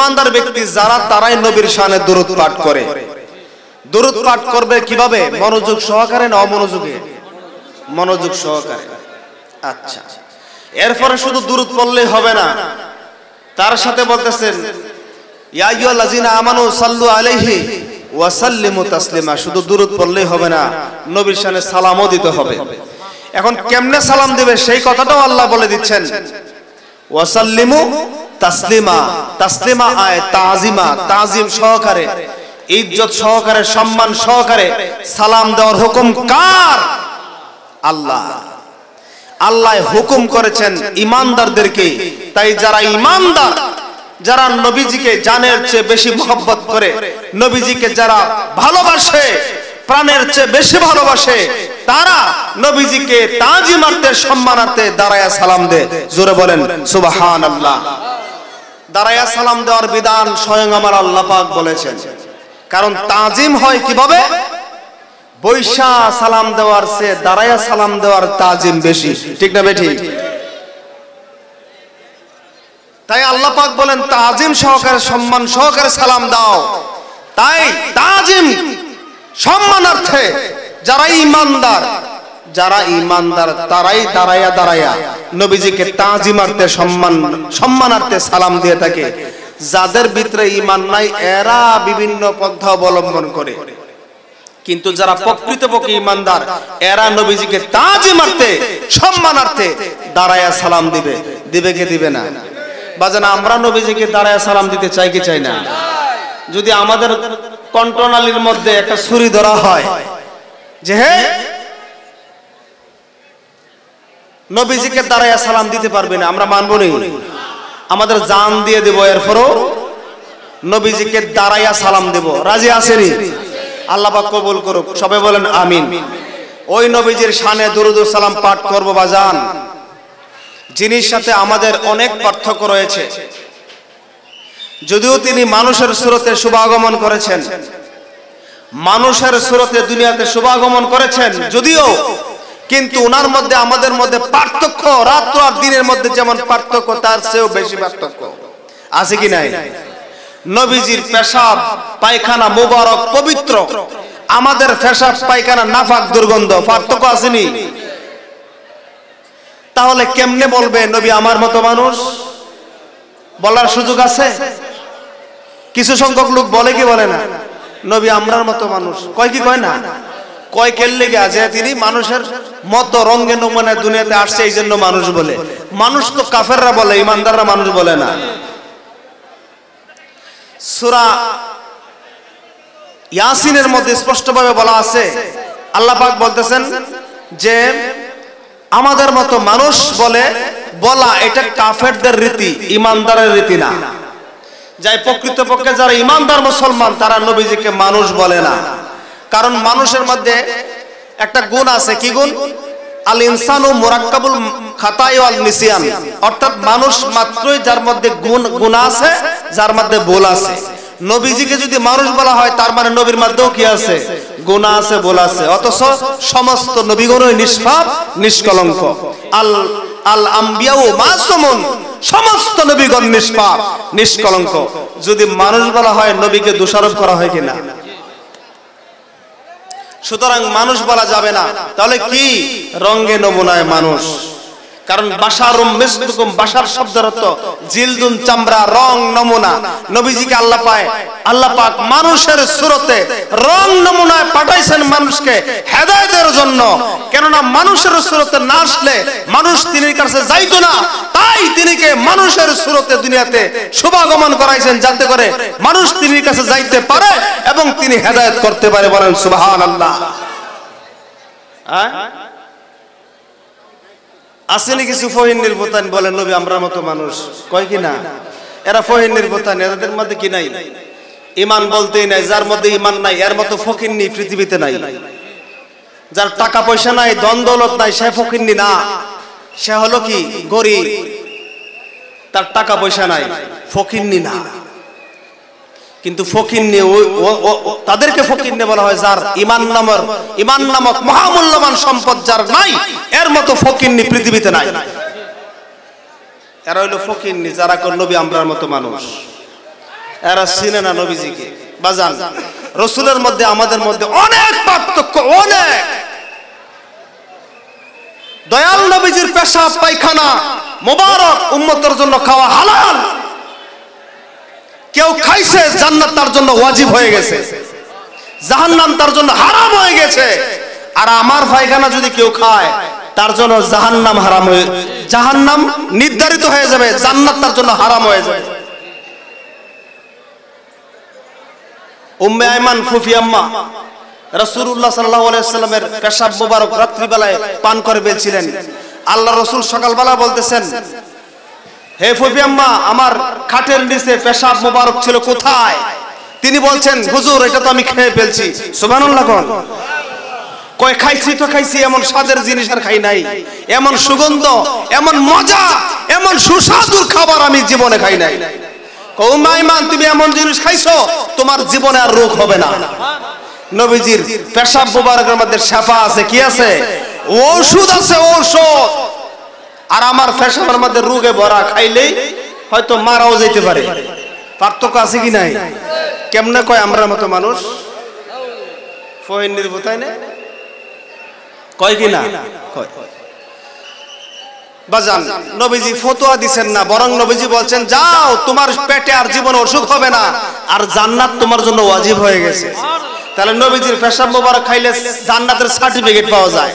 ইমানদার ব্যক্তি যারা তারাই নবীর শানে দুরূদ পাঠ করে। দুরূদ পাঠ করবে কিভাবে? মনোযোগ সহকারে না অমনোযোগে? মনোযোগ সহকারে। আচ্ছা, এরপরে শুধু দুরূদ পড়লেই হবে না, তার সাথে বলতেছেন ইয়া আইয়ুহাল্লাযিনা আমানু সাল্লু আলাইহি ওয়া সাল্লিমু তাসলিমা। শুধু দুরূদ পড়লেই হবে না, নবীর শানে সালামও দিতে হবে। এখন কেমনে সালাম দিবে সেই কথাটাও আল্লাহ বলে দিচ্ছেন, ওয়া সাল্লিমু তাসলিমা। তাসলিমা আয় তাজিমা, তাজিম সহকারে, ইজ্জত সহকারে, সম্মান সহকারে সালাম দেওয়ার হুকুম কার? আল্লাহ। আল্লাহ হুকুম করেছেন ইমানদারদেরকে। তাই যারা ইমানদার, যারা নবীজিকে জানের চেয়ে বেশি মহব্বত করে, নবীজিকে যারা ভালোবাসে, প্রাণের চেয়ে বেশি ভালোবাসে, তারা নবীজিকে তাজিমার্থে সম্মানার্থে দাঁড়ায়া সালাম দেয়। জোরে বলেন সুবহানাল্লাহ। দাঁড়ায়া সালাম দেওয়ার বিধান স্বয়ং আমার আল্লাহ পাক বলেছেন। কারণ তাজিম হয় কিভাবে? বৈশা সালাম দেওয়ার চেয়ে দাঁড়ায়া সালাম দেওয়ার তাজিম বেশি, ঠিক না বেঠিক? তাই আল্লাহ পাক বলেন তাজিম সহকারে, সম্মান সহকারে সালাম দাও। তাই তাজিম সম্মানার্থে যারা ইমানদার, তারাই দাঁড়ায়া নবীজিকে তাজিমার্থে সম্মানার্থে সালাম দিয়ে থাকে। যাদের ভিতরে ঈমান নাই এরা বিভিন্ন পন্থা অবলম্বন করে, কিন্তু যারা প্রকৃতপক্ষে ঈমানদার এরা নবীজিকে তাজিমার্থে সম্মানার্থে দাঁড়ায়া সালাম দিবে। দিবে কি দিবে না? বাজান, আমরা নবীজিকে দাঁড়ায়া সালাম দিতে চাই কি চাই না? যদি আমাদের কণ্ঠনালীর মধ্যে একটা ছুরি ধরা হয় যে হে নবীজিকে দাঁড়ায়া সালাম দিতে পারবে না, আমরা মানব না, আমাদের জান দিয়ে দেব, এরপরও নবীজিকে দাঁড়ায়া সালাম দেব। রাজি আছেন? আল্লাহ পাক কবুল করুক, সবাই বলেন আমিন। ওই নবীজির শানে দুরূদ ও সালাম পাঠ করব বাজান, যিনির সাথে আমাদের অনেক পার্থক্য রয়েছে। যদিও তিনি মানুষের সুরতে শুভাগমন করেছেন, মানুষের সুরতে দুনিয়াতে শুভাগমন করেছেন যদিও, কিন্তু ওনার মধ্যে আমাদের মধ্যে পার্থক্য, রাত্র আর দিনের মধ্যে যেমন পার্থক্য তার চেয়েও বেশি পার্থক্য আছে কি নাই? নবীজির পেশাব পায়খানা মুবারক পবিত্র, আমাদের পেশাব পায়খানা নাফাক দুর্গন্ধ, পার্থক্য আসেনি? তাহলে কেমনে বলবে নবী আমার মতো মানুষ? বলার সুযোগ আছে? কিছু সংখ্যক লোক বলে কি বলে না নবী আমরার মতো মানুষ? কয় কি কয় না? কয় কেল্লে গে আছে তিনি মানুষের মতো রঙে নমুনায় দুনিয়াতে আসছে এই জন্য মানুষ বলে। মানুষ তো কাফেররা বলে, ইমানদাররা মানুষ বলে না। সূরা ইয়াসিনের মধ্যে স্পষ্টভাবে বলা আছে, আল্লাহ পাক বলতেছেন যে আমাদের মতো মানুষ বলা এটা কাফেরদের রীতি, ইমানদারের রীতি না। যাই প্রকৃতপক্ষে যারা ইমানদার মুসলমান তারা নবীজিকে মানুষ বলে না। কারণ মানুষের মধ্যে একটা গুণ আছে, কি গুণ? আল ইনসানু মুরাক্কাবুল খাতাই ওয়াল নিসিয়ান, অর্থাৎ মানুষ মাত্রই যার মধ্যে গুণ আছে, যার মধ্যে ভুল আছে। নবীজিকে যদি মানুষ বলা হয় তার মানে নবীর মধ্যেও কি আছে? গুনাহ আছে, ভুল আছে। অথচ সমস্ত নবীগণই নিষ্পাপ নিষ্কলঙ্ক। আল আম্বিয়াউ মাসুমুন, সমস্ত নবীগণ নিষ্পাপ নিষ্কলঙ্ক। যদি মানুষ বলা হয় নবীকে দোষারোপ করা হয় কিনা? সুতরাং মানুষ বলা যাবে না। তাহলে কি? রঙে নমুনায় মানুষ। কারণ বাশারুম মিসলুকুম, বাশার শব্দের অর্থ জিলদুন, চামড়া, রং, নমুনা। নবীজিকে আল্লাহ পাক মানুষের সুরতে রং নমুনায় পাঠাইছেন মানুষকে হেদায়েতের জন্য। কেননা মানুষের সুরতে না আসলে মানুষ তিনির কাছে যাইতো না, তাই তিনিকে মানুষের সুরতে দুনিয়াতে শুভাগমন করাইছেন যাতে করে মানুষ তিনির কাছে যাইতে পারে এবং তিনি হেদায়েত করতে পারে। বলেন সুবহানাল্লাহ। আসেনি কিছু ফহিন্নির বোতান বলেন নবী আমরা মতো মানুষ, কয় কি না? এরা ফহিন্নির বোতান, এদের মধ্যে কি নাই? ঈমান বলতেই নাই। যার মধ্যে ঈমান নাই এর মতো ফকিন্নি পৃথিবীতে নাই। যার টাকা পয়সা নাই, ধন দৌলত নাই, সে ফকিন্নি না, সে হলো কি? গরিব। তার টাকা পয়সা নাই, ফকিন্নি না। কিন্তু ফকিন্নি তাদেরকে ফকিন্নি বলা হয় যার ঈমান নামক মহামূল্যবান সম্পদ যার নাই, এর মতো ফকিন্নি পৃথিবীতে নাই। এরা হইল ফকিন্নি যারা নবী আমরার মতো মানুষ। এরা চিনে না নবীজিকে। বাজান, রাসূলের মধ্যে আমাদের মধ্যে অনেক পার্থক্য, অনেক। দয়াল নবীজির পেশাব পায়খানা মোবারক উম্মতের জন্য খাওয়া হালাল। কেউ খাইছে জান্নাত তার জন্য ওয়াজিব হয়ে গেছে, জাহান্নাম তার জন্য হারাম হয়ে গেছে। আর আমার পায়খানা যদি কেউ খায় তার জন্য জাহান্নাম হারাম হয়ে, জাহান্নাম নির্ধারিত হয়ে যাবে, জান্নাত তার জন্য হারাম হয়ে যাবে। উম্মে আয়মান ফুফি আম্মা রাসূলুল্লাহ সাল্লাল্লাহু আলাইহি ওয়াসাল্লামের পেশাব মোবারক রাত্রি বেলায় পান করে ফেলছিলেন। আল্লাহ রাসূল সকালবেলা বলতেছেন, হে ফুফি আম্মা, আমার খাটের নিচে পেশাব মোবারক ছিল, কোথায়? তিনি বলছেন, হুজুর এটা তো আমি খেয়ে ফেলছি। সুবহানাল্লাহ কোন কয়, খাইছি তো খাইছি, এমন স্বাদের জিনিস আর খাই নাই, এমন সুগন্ধ, এমন মজা, এমন সুস্বাদুর খাবার আমি জীবনে খাই নাই। উম্মে আয়মান, তুমি এমন জিনিস খাইছো তোমার জীবনে আর রোগ হবে না। নবীজির পেশাব মোবারকের মধ্যে শিফা আছে, কি আছে? ঔষধ আছে, ঔষধ। আর আমার পেশাবের মধ্যে রোগে ভরা, খাইলেই হয়তো মারাও যেতে পারে। পার্থক্য আছে কি নাই? কেমনে কয় আমরা মতো মানুষ ফহিন নির্ভতাই না কয় কি না কয়। বাজান, নবীজি ফতোয়া দিবেন না, বরং নবীজি বলছেন, যাও তোমার পেটে আর জীবনে অসুখ হবে না, আর জান্নাত তোমার জন্য ওয়াজিব হয়ে গেছে। তাহলে নবীজির পেশাব মোবারক খাইলে জান্নাতের সার্টিফিকেট পাওয়া যায়,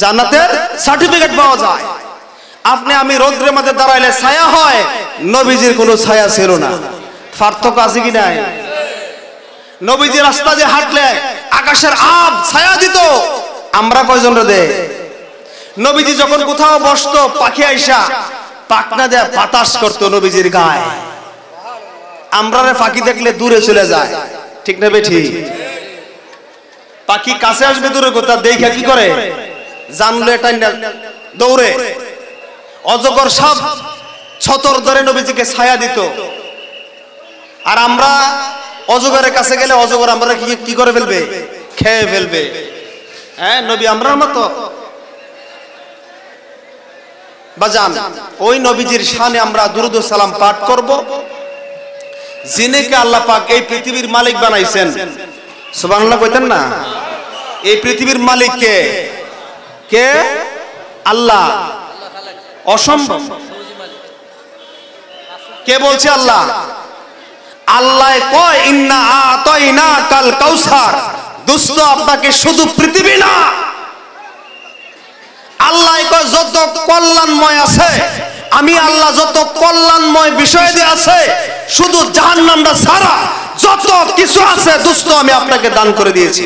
জান্নাতের সার্টিফিকেট পাওয়া যায়। আপনি আমি রোদ্রের মধ্যে দাঁড়াইলে ছায়া হয়, নবীজির কোনো ছায়া ছিল না। পার্থক্য আছে কি নাই? নবীজি রাস্তা দিয়ে হাঁটলে আকাশের আব ছায়া দিত, আমরা কয়জন রে দে? নবীজি যখন কোথাও বসতো, পাখি আইসা পাখনা দেয়া বাতাস করতো নবীজির গায়ে। আমরা রে পাখি দেখলে দূরে চলে যায়, ঠিক না বেঠি? পাখি কাছে আসবে দূরে কোথা দেখে কি করে? জানলে এটা দৌড়ে। অজগর সাপ ছতর ধরে নবীজিকে ছায়া দিত। আর আমরা অজগরের কাছে গেলে অজগর আমরা কি করে ফেলবে? খেয়ে ফেলবে। হ্যাঁ, নবী আমরার মতো। বাজান, ওই নবীজির শানে আমরা দুরূদ ও সালাম পাঠ করব, যিনিকে আল্লাহ পাক এই পৃথিবীর মালিক বানাইছেন। সুবহানাল্লাহ কইতেন না? এই পৃথিবীর মালিক কে? কে? আল্লাহ। অসম্ভব। কে বলছে? আল্লাহ। আল্লাহ কয়, ইন্না আতাইনা কাল কাউসার। দোস্ত, আপনাকে শুধু পৃথিবী না, আল্লাহ কয় যত কল্যাণময় আছে, আমি আল্লাহ যত কল্যাণময় বিষয় দিয়ে আছে, শুধু জাহান্নামটা ছাড়া যত কিছু আছে দোস্ত আমি আপনাকে দান করে দিয়েছি।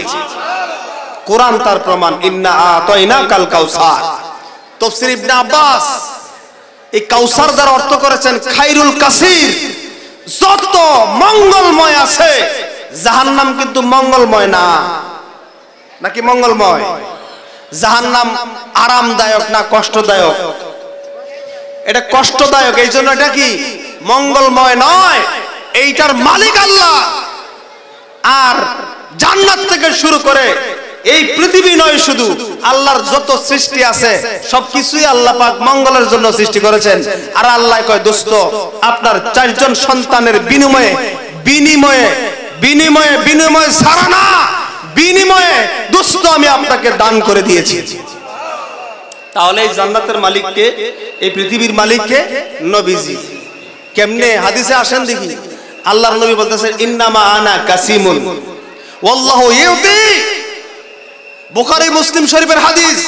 কোরআন তার প্রমাণ, ইন্না আতাইনা কাল কাউসার। তাফসীর ইবনে আব্বাস এই কাউসার দ্বারা অর্থ করেছেন খায়রুল কাসির। যত মঙ্গলময় আছে, জাহান্নাম কিন্তু মঙ্গলময় না। নাকি মঙ্গলময়? জাহান্নাম আরামদায়ক না কষ্টদায়ক? এটা কষ্টদায়ক, এই জন্য এটা কি মঙ্গলময় নয়। এইটার মালিক আল্লাহ। আর জান্নাত থেকে শুরু করে এই পৃথিবী নয়, শুধু আল্লাহর যত সৃষ্টি আছে সবকিছুই আল্লাহ পাক মঙ্গলের জন্য সৃষ্টি করেছেন। আর আল্লাহ কয়, দোস্ত আপনার 4 জন সন্তানের বিনিময়ে বিনিময়ে বিনিময়ে বিনিময়ে ছাড়া না, বিনিময়ে দোস্ত আমি আপনাকে দান করে দিয়েছি। তাহলে এই জান্নাতের মালিককে, এই পৃথিবীর মালিককে? নবীজি। কেমনে? হাদিসে আসেন দেখি। আল্লাহর নবী বলতেছেন, ইন্নামা আনা কাসিমুন ওয়াল্লাহু ইউতি। বুখারী মুসলিম শরীফের হাদিস।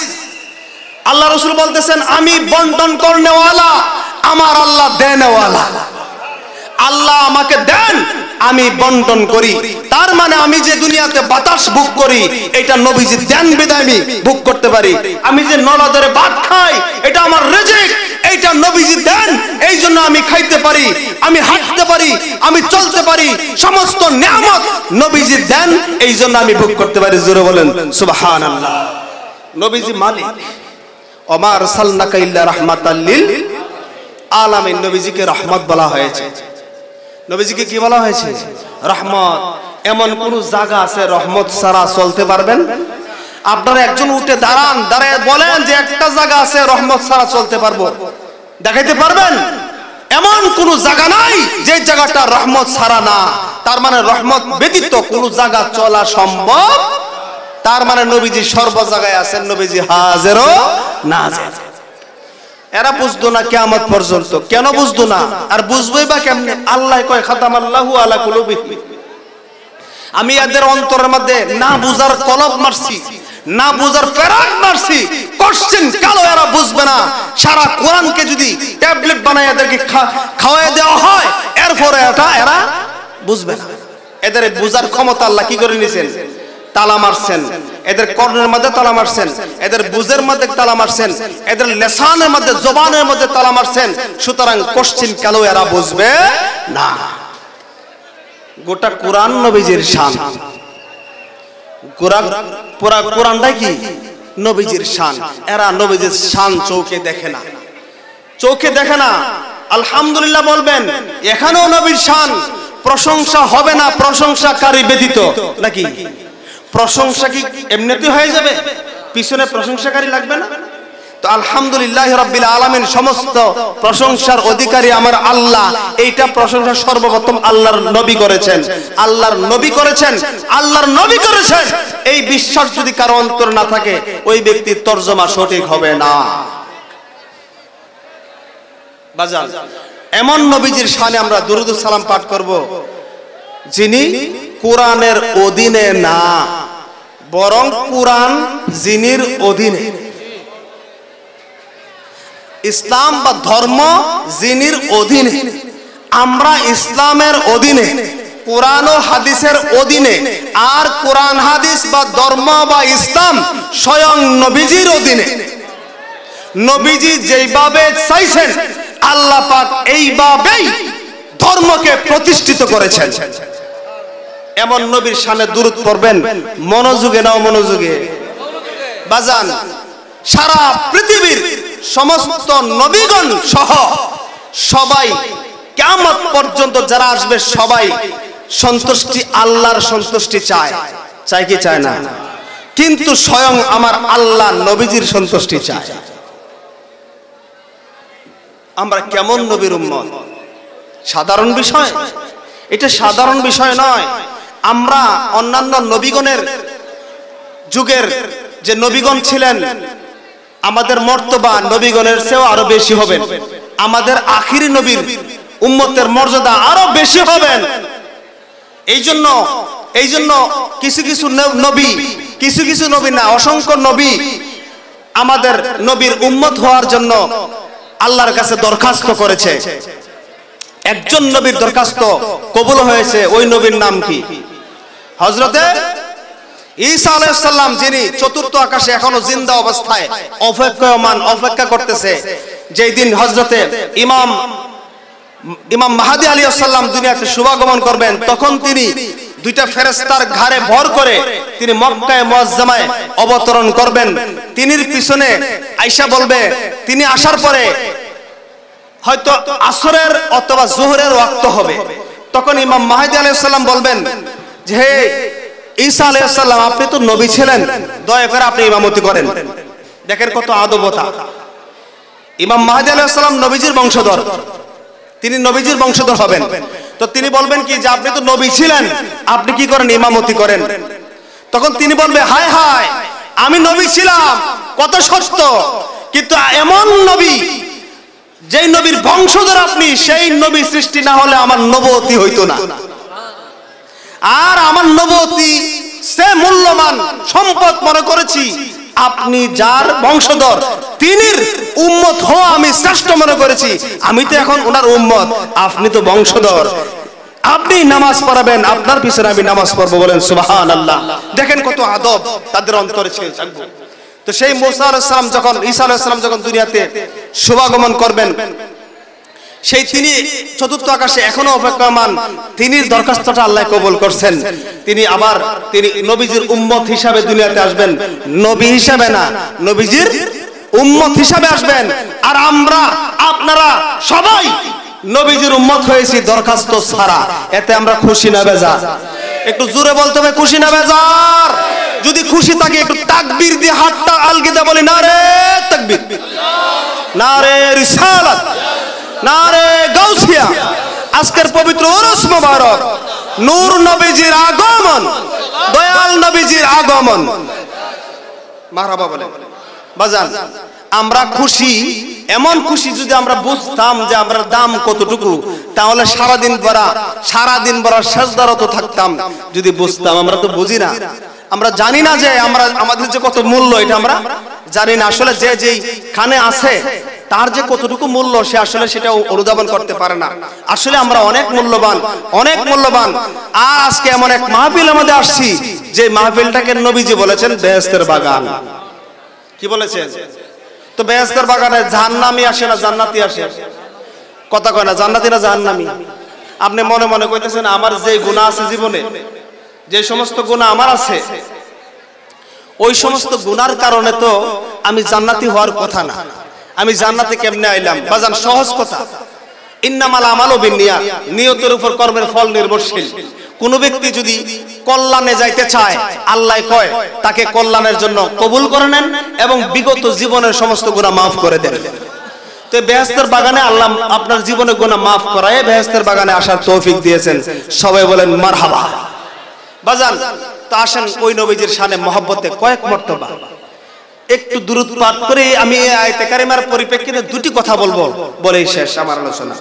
আল্লাহ রাসূল বলতেছেন, আমি বন্টন করনেওয়ালা, আমার আল্লাহ দেনেওয়ালা। আল্লাহ আমাকে দেন, আমি বন্টন করি। তার মানে আমি যে দুনিয়াতে বাতাস ভোগ করি, এটা নবীজি দেন বিধায় আমি ভোগ করতে পারি। আমি যে নলাদরে ভাত খাই, এটা আমার রিজিক, এইটা নবীজি দেন, এই জন্য আমি খাইতে পারি, আমি হাঁটতে পারি, আমি চলতে পারি। সমস্ত নিয়ামত নবীজি দেন, এই জন্য আমি ভোগ করতে পারি। জোরে বলেন সুবহানাল্লাহ। নবীজি মালিক। ওমা আরসালনাকা ইল্লা রাহমাতাল লিল আলামিন। নবীজিকে রহমত বলা হয়েছে। নবীজিকে কি বলা হয়েছে? রহমত। এমন কোন জায়গা আছে রহমত ছাড়া চলতে পারবেন? আপনারা একজন উঠে দাঁড়ান, দাঁড়ায় বলেন যে একটা জায়গা আছে রহমত ছাড়া চলতে পারবো, দেখাইতে পারবেন? এমন কোন জায়গা নাই যে জায়গাটা রহমত ছাড়া না, তার মানে রহমত ব্যতীত কোন জায়গা চলা সম্ভব, তার মানে নবীজি সর্ব জায়গায় আছেন, নবীজি হাজির ও নাজির। এরা বুঝতো না কিয়ামত পর্যন্ত। কেন বুঝতো না? আর বুঝবই বা কেমনে? আল্লাহ কয় খাতামাল্লাহু আলা কুলুবিহিম, আমি এদের অন্তরের মধ্যে না বুঝার কলব মারছি, না বুঝার ফেরাক মারছি। কোশ্চেন কালো এরা বুঝবে না। সারা কোরআনকে যদি ট্যাবলেট বানায় এদেরকে খাওয়ায় দেওয়া হয়, এরপরে এটা এরা বুঝবে না। এদের বুঝার ক্ষমতা আল্লাহ কি করে নিয়েছেন? তালা মারছেন। এদের কর্ণের মধ্যে তালা মারছেন, এদের বুঝের মধ্যে তালা মারছেন, এদের লেসানের মধ্যে, জবানের মধ্যে তালা মারছেন। সুতরাং কোশ্চেন কালো এরা বুঝবে না। গোটা কোরআন নবীজির শান, পুরা কোরআনটাই কি নবীজির শান। এরা নবীজির শান চোখে দেখে না, চোখে দেখে না। আলহামদুলিল্লাহ বলবেন, এখানেও নবীর শান। প্রশংসা হবে না প্রশংসাকারী ব্যতীত, নাকি? প্রশংসা কি এমনিতে হয়ে যাবে? পিছনে প্রশংসাকারী লাগবে না? তো আলহামদুলিল্লাহ রাব্বিল আলামিন, সমস্ত প্রশংসার অধিকারী আমার আল্লাহ। এইটা প্রশংসা সর্বপ্রথম আল্লাহর নবী করেছেন, আল্লাহর নবী করেছেন, আল্লাহর নবী করেছেন। এই বিশ্বাস যদি কারো অন্তর না থাকে, ওই ব্যক্তির তরজমা সঠিক হবে না। বাজান, এমন নবীজির শানে আমরা দুরূদ ও সালাম পাঠ করব, যিনি কোরআনের অধীনে না, বরং কোরআন যিনির অধীনে। ইসলাম বা ধর্ম যিনির অধীনে, আমরা ইসলামের অধীনে, কোরআন ও হাদিসের অধীনে। আর কোরআন হাদিস বা ধর্ম বা ইসলাম স্বয়ং নবীজির অধীনে। নবীজি যেইভাবে চাইছেন, আল্লাহ পাক এইভাবেই ধর্মকে প্রতিষ্ঠিত করেছেন। এমন নবীর শানে দুরূদ পড়বেন, মনোযোগে নাও, মনোযোগে। বাজান, সারা পৃথিবীর সমস্ত নবীগণ সহ সবাই কিয়ামত পর্যন্ত যারা আসবে, সবাই সন্তুষ্টি, আল্লাহর সন্তুষ্টি চায়। চায় কি চায় না? কিন্তু স্বয়ং আমার আল্লাহ নবীজির সন্তুষ্টি চায়। আমরা কেমন নবীর উম্মত? সাধারণ বিষয়? এটা সাধারণ বিষয় নয়। আমরা অন্যান্য নবীগণের যুগের যে নবীগণ ছিলেন, আমাদের মর্তবা নবীগণের চেয়েও আরো বেশি হবেন। আমাদের আখিরি নবীর উম্মতের মর্যাদা আরো বেশি হবেন। এই জন্য কিছু কিছু নবী না, অসংখ্য নবী আমাদের নবীর উম্মত হওয়ার জন্য আল্লাহর কাছে দরখাস্ত করেছে। একজন নবীর দরখাস্ত কবুল হয়েছে। ওই নবীর নাম কি? হযরতে ঈসা আলাইহিস সালাম, যিনি চতুর্থ আকাশে এখনো জিন্দা অবস্থায় অপেক্ষা করতেছে। যেই দিন হযরতে ইমাম মাহদী আলাইহিস সালাম দুনিয়াতে শুভাগমন করবেন, তখন তিনি দুইটা ফেরেশতার ঘাড়ে ভর করে তিনি মক্কায়ে মুআজ্জামায় অবতরণ করবেন। তিনির পিছনে আয়েশা বলবে, তিনি আসার পরে হয়তো আসরের অথবা যোহরের ওয়াক্ত হবে। তখন ইমাম মাহদী আলাইহিস সালাম বলবেন যে, হে ঈসা আলাইহিস সালাম, আপনি তো নবী ছিলেন, দয়া করে আপনি ইমামতি করেন। দেখেন কত আদবতা। ইমাম মাহদী আলাইহিস সালাম নবীজির বংশধর, তিনি নবীজির বংশধর হবেন। তো তিনি বলবেন কি যে, আপনি তো নবী ছিলেন, আপনি কি করেন? ইমামতি করেন। তখন তিনি বলবে, হায় হায়, আমি নবী ছিলাম, কত সত্য, কিন্তু এমন নবী, যেই নবীর বংশধর আপনি, সেই নবী সৃষ্টি না হলে আমার নবুয়তি হইতো না। আর আমার নবুয়তি সে মূল্যবান সম্পদ মনে করেছি। আপনি যার বংশধর, তিনির উম্মত হওয়া আমি শ্রেষ্ঠ মনে করেছি। আমি তো এখন ওনার উম্মত, আপনি তো বংশধর। আপনি নামাজ পড়াবেন, আপনার পিছনে আমি নামাজ পড়বো, বলেন সুবহানাল্লাহ। দেখেন কত আদব তাদের অন্তরে ছিল। তো সেই ঈসা আলাইহিস সালাম যখন দুনিয়াতে শুভাগমন করবেন, সেই তিনি চতুর্থ আকাশে এখনো অপেক্ষমান। তিনির দরখাস্তটা আল্লাহ কবুল করছেন। তিনি নবীজির উম্মত হিসাবে দুনিয়াতে আসবেন, নবী হিসাবে না, নবীজির উম্মত হিসাবে আসবেন। আর আমরা, আপনারা সবাই নবীজির উম্মত হয়েছি দরখাস্ত ছাড়া। এতে আমরা খুশি না বেজার? একটু জোরে বলতে হবে, খুশি না বেজার? যদি খুশি থাকে একটু তাকবীর দিয়ে হাতটা আলগিদা বলি, নারে তাকবীর, নারে রিসালাত, নারে গাউস আজকের পবিত্র উরুস মুবারক, নূর নবীজির আগমন, দয়াল নবীজির আগমন। মারহাবা বলেন। বাজান আমরা খুশি, এমন খুশি যদি আমরা বুঝতাম যে আমরা দাম কতটুকু, তাহলে সারাদিন ভরা সেজদারত থাকতাম। যদি বুঝতাম, আমরা তো বুঝি না, আমরা জানি না যে আমাদের যে কত মূল্য, এটা আমরা জানি না। আসলে যে যেই খানে আছে তার যে কতটুকু মূল্য, সে আসলে সেটা অনুধাবন করতে পারে না। আসলে আমরা অনেক মূল্যবান, অনেক মূল্যবান। আর আজকে এমন এক মাহফিল আমাদের আসছি, যে মাহফিলটাকে নবীজি বলেছেন বেহেশতের বাগান। কি বলেছেন? তো বেহেশতের বাগানে জাহান্নামী আসে না জান্নাতি আসে? কথা কয় না, জান্নাতি না জাহান্নামী? আপনি মনে মনে কইতেছেন আমার যে গুনাহ আছে জীবনে, যে সমস্ত গুনাহ আমার আছে, ওই সমস্ত গুনার কারণে তো আমি জান্নাতি হওয়ার কথা না। আমি জান্নাতে কেমনে আইলাম? বাজান সহজ কথা, ইন্নামাল আমালু বিন্নিয়াত, নিয়তের উপর কর্মের ফল নির্ভরশীল। কোন ব্যক্তি যদি কল্যাণে যাইতে চায়, আল্লাহ কয় তাকে কল্যাণের জন্য কবুল করে নেন এবং বিগত জীবনের সমস্ত গুনাহ মাফ করে দেন। তো বেহেশতের বাগানে আল্লাহ আপনার জীবনের গুনাহ মাফ করায় বেহেশতের বাগানে আসার তৌফিক দিয়েছেন। সবাই বলেন মারহাবা। বাজান তো আসেন ওই নবীজির শানে মহব্বতে কয়েক মর্তবা একটু দুরূদ পাঠ করে আমি এই আয়াতে কারিমার পরিপ্রেক্ষিতে দুটি কথা বলবো, বলেই শেষ আমার আলোচনা।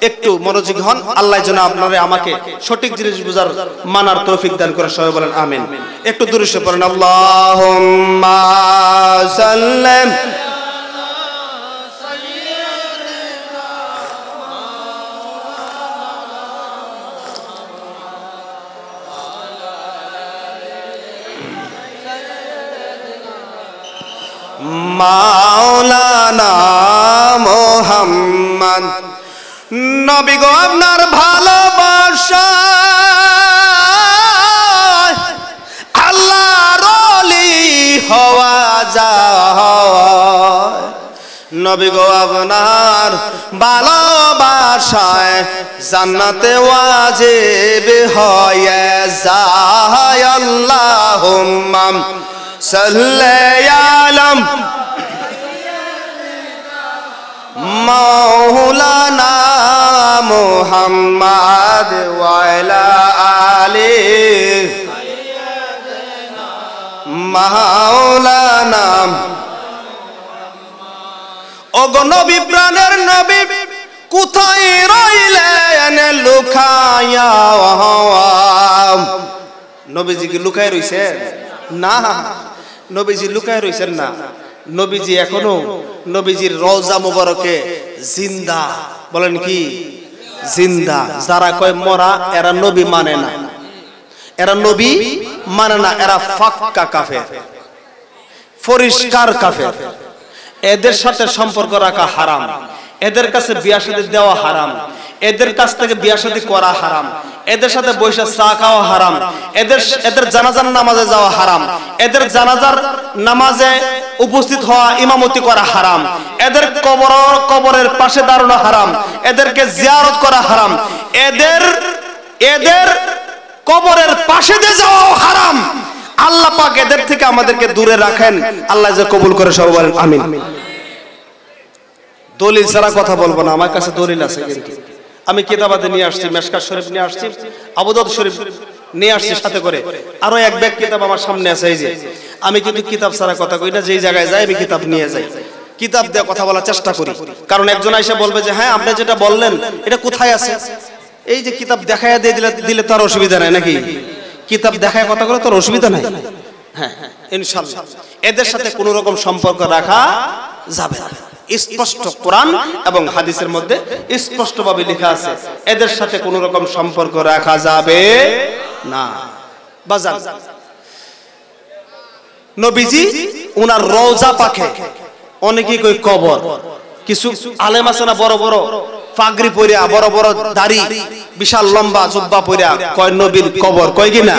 একটু মনোযোগী হন, আল্লাহ যেন আপনারা আমাকে সঠিক জিনিস বুঝার মানার তৌফিক দান করে। সবাই বলেন আমিন। একটু দুরূদ পড়েন, আল্লাহুম্মা সাল্লি মাওলানা মুহাম্মদ। নবী গো আপনার ভালোবাসা আল্লাহর ওলি হওয়া যায়। নবী গো আপনার ভালোবাসায় জান্নাতে ওয়াজিব হয়ে যায়। আল্লাহুম্মা সাল্লি আলা মাওলানা মুহাম্মদ ওয়া আলা আলি মাওলানা। ওগো নবী প্রাণের নবী, কোথায় রইলেন লুকায়া? নবীজি কি লুকায় রইছেন? না, নবীজি লুকায় রইছেন না। নবীজি এখনো নবীজির রওজা মুবারকে জিন্দা। বলেন কি? জিন্দা। যারা কয় মরা, এরা নবী মানে না, এরা নবী মানে না, এরা ফাক্কা কাফের, পরিষ্কার কাফের। এদের সাথে সম্পর্ক রাখা হারাম, এদের কাছে বিয়া শাদী দেওয়া হারাম, এদের কাছ থেকে বিয়া শাদী করা হারাম, এদের সাথে বসে চা খাওয়া হারাম, এদের জানাজার নামাজে যাওয়া হারাম, এদের জানাজার নামাজে উপস্থিত হওয়া ইমামতি করা হারাম, এদের কবরের পাশে দাঁড়ানো হারাম, এদেরকে জিয়ারত করা হারাম, এদের কবরের পাশে দিয়ে যাওয়া হারাম। আল্লাহ পাক এদের থেকে আমাদেরকে দূরে রাখেন। আল্লাহ যে কবুল করে, সবাই বলেন আমিন। দলিল ছাড়া কথা বলবো না, আমার কাছে দলিল আছে। কিন্তু আমি কিতাবাতে নিয়ে আসছি, মেশকাত শরীফ নিয়ে আসছি, আবু দাউদ শরীফ নিয়ে আসছি সাথে করে, আরো এক ব্যাগ কিতাব আমার সামনে আছে। এই যে আমি কিন্তু কিতাব ছাড়া কথা কই না, যেই জায়গায় যাই আমি কিতাব নিয়ে যাই, কিতাব দিয়ে কথা বলার চেষ্টা করি। কারণ একজন এসে বলবে যে হ্যাঁ আপনি যেটা বললেন এটা কোথায় আছে, এই যে কিতাব দেখায় দিয়ে দিলে তার অসুবিধা নাই নাকি? কিতাব দেখায় কথা বলে তোর অসুবিধা নাই। হ্যাঁ ইনশাআল্লাহ এদের সাথে কোনো রকম সম্পর্ক রাখা যাবে না। স্পষ্ট কোরআন এবং হাদিসের মধ্যে স্পষ্টভাবে লেখা আছে, এদের সাথে কোনো রকম সম্পর্ক রাখা যাবে না। বাজার নবীজি উনার রওজা পাকে, অনেকেই কই কবর, কিছু আলেম আছে না বড় বড় পাগড়ি পরিয়া, বড় বড় দাড়ি, বিশাল লম্বা জুব্বা পরিয়া, কয় নবীর কবর, কয় কি না?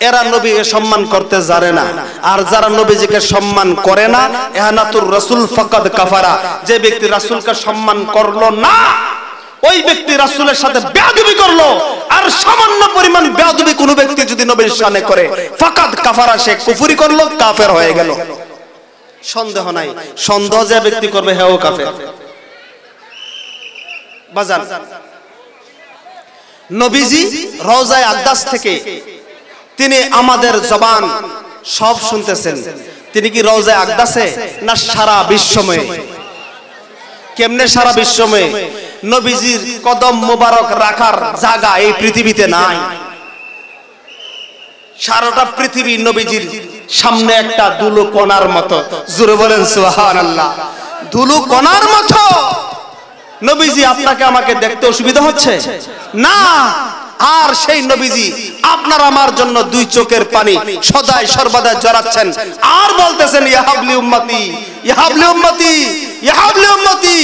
এরা নবীকে সম্মান করতে জানে না। আর যারা নবীজিকে সম্মান করে না, ইহানাতুর রাসূল ফাকাদ কাফারা, যে ব্যক্তি রাসূলকে সম্মান করলো না, ওই ব্যক্তি রাসূলের সাথে বেয়াদবি করলো। আর সামান্য পরিমাণ বেয়াদবি কোনো ব্যক্তি যদি নবীর শানে করে, ফাকাদ কাফারা, সে কুফরি করলো, কাফের হয়ে গেল। সন্দেহ নাই, সন্দেহ যে ব্যক্তি করবে হেও কাফের। বাজার নবীজি রওজায়ে আকদাস থেকে তিনি আমাদের জবান সব শুনতেছেন। তিনি কি রওজায়ে আকদাসে না সারা বিশ্বময়? কেমনে সারা বিশ্বময়? নবীজির কদম মোবারক রাখার জায়গা এই পৃথিবীতে নাই। সারাটা পৃথিবী নবীজির সামনে একটা ধুলো কণার মতো। জোরে বলেন সুবহানাল্লাহ। ধুলো কণার মতো। নবীজি আপনাকে আমাকে দেখতে অসুবিধা হচ্ছে না। আর সেই নবীজি আপনার আমার জন্য দুই চোখের পানি সদাই সর্বদা জড়াচ্ছেন আর বলতেছেন ইয়া হাবলি উম্মতি, ইয়া হাবলি উম্মতি, ইয়া হাবলি উম্মতি।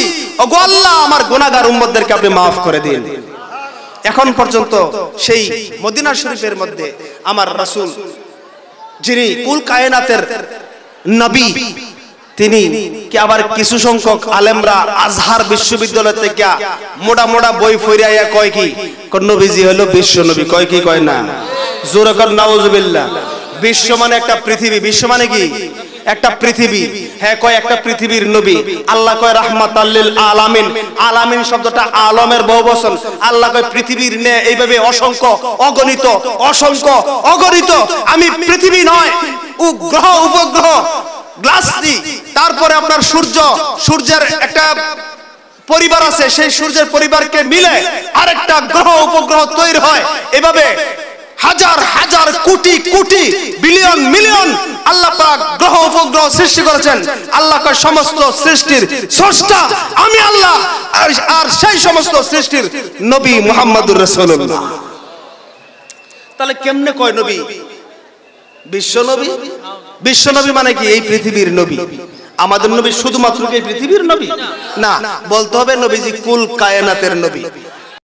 ওগো আল্লাহ, আমার গুনাহগার উম্মতদেরকে আপনি maaf করে দিন। এখন পর্যন্ত সেই মদিনা শরীফের মধ্যে আমার রাসূল, যিনি কুল কায়নাতের নবী, তিনি কি আবার কিছু সংখ্যক আলেমরা আজহার বিশ্ববিদ্যালয় থেকে মোটা মোটা বই ফইরাইয়া কয় কি নবীজি হলো বিশ্ব নবী। কয় কি কয় না? জোরে কর নাউজুবিল্লাহ। বিশ্ব মানে একটা পৃথিবী। বিশ্ব মানে কি? একটা পৃথিবী। হ্যাঁ, কয় একটা পৃথিবীর নবী। আল্লাহ কয় রাহমাতাল লিল আলামিন। আলামিন শব্দটা আলমের বহুবচন। আল্লাহ কয় পৃথিবীর নে এইভাবে অসংখ্য অগণিত, অসংখ্য অগণিত আমি পৃথিবী নয়, গ্রহ উপগ্রহ গ্লাসটি, তারপরে আপনার সূর্য, সূর্যের একটা পরিবার আছে, সেই সূর্যের পরিবারকে মিলে আরেকটা গ্রহ উপগ্রহ তৈরি হয়। এভাবে হাজার হাজার কোটি কোটি বিলিয়ন মিলিয়ন আল্লাহ পাক গ্রহ উপগ্রহ সৃষ্টি করেছেন। আল্লাহ কয় সমস্ত সৃষ্টির স্রষ্টা আমি আল্লাহ, আর সেই সমস্ত সৃষ্টির নবী মুহাম্মদুর রাসূলুল্লাহ। তাহলে কেমনে কয় নবী বিশ্ব নবী? বিশ্ব নবী মানে কি? এই পৃথিবীর নবী। আমাদের নবী শুধুমাত্র কি এই পৃথিবীর নবী না, বলতে হবে নবীজি কুল কায়নাতের নবী।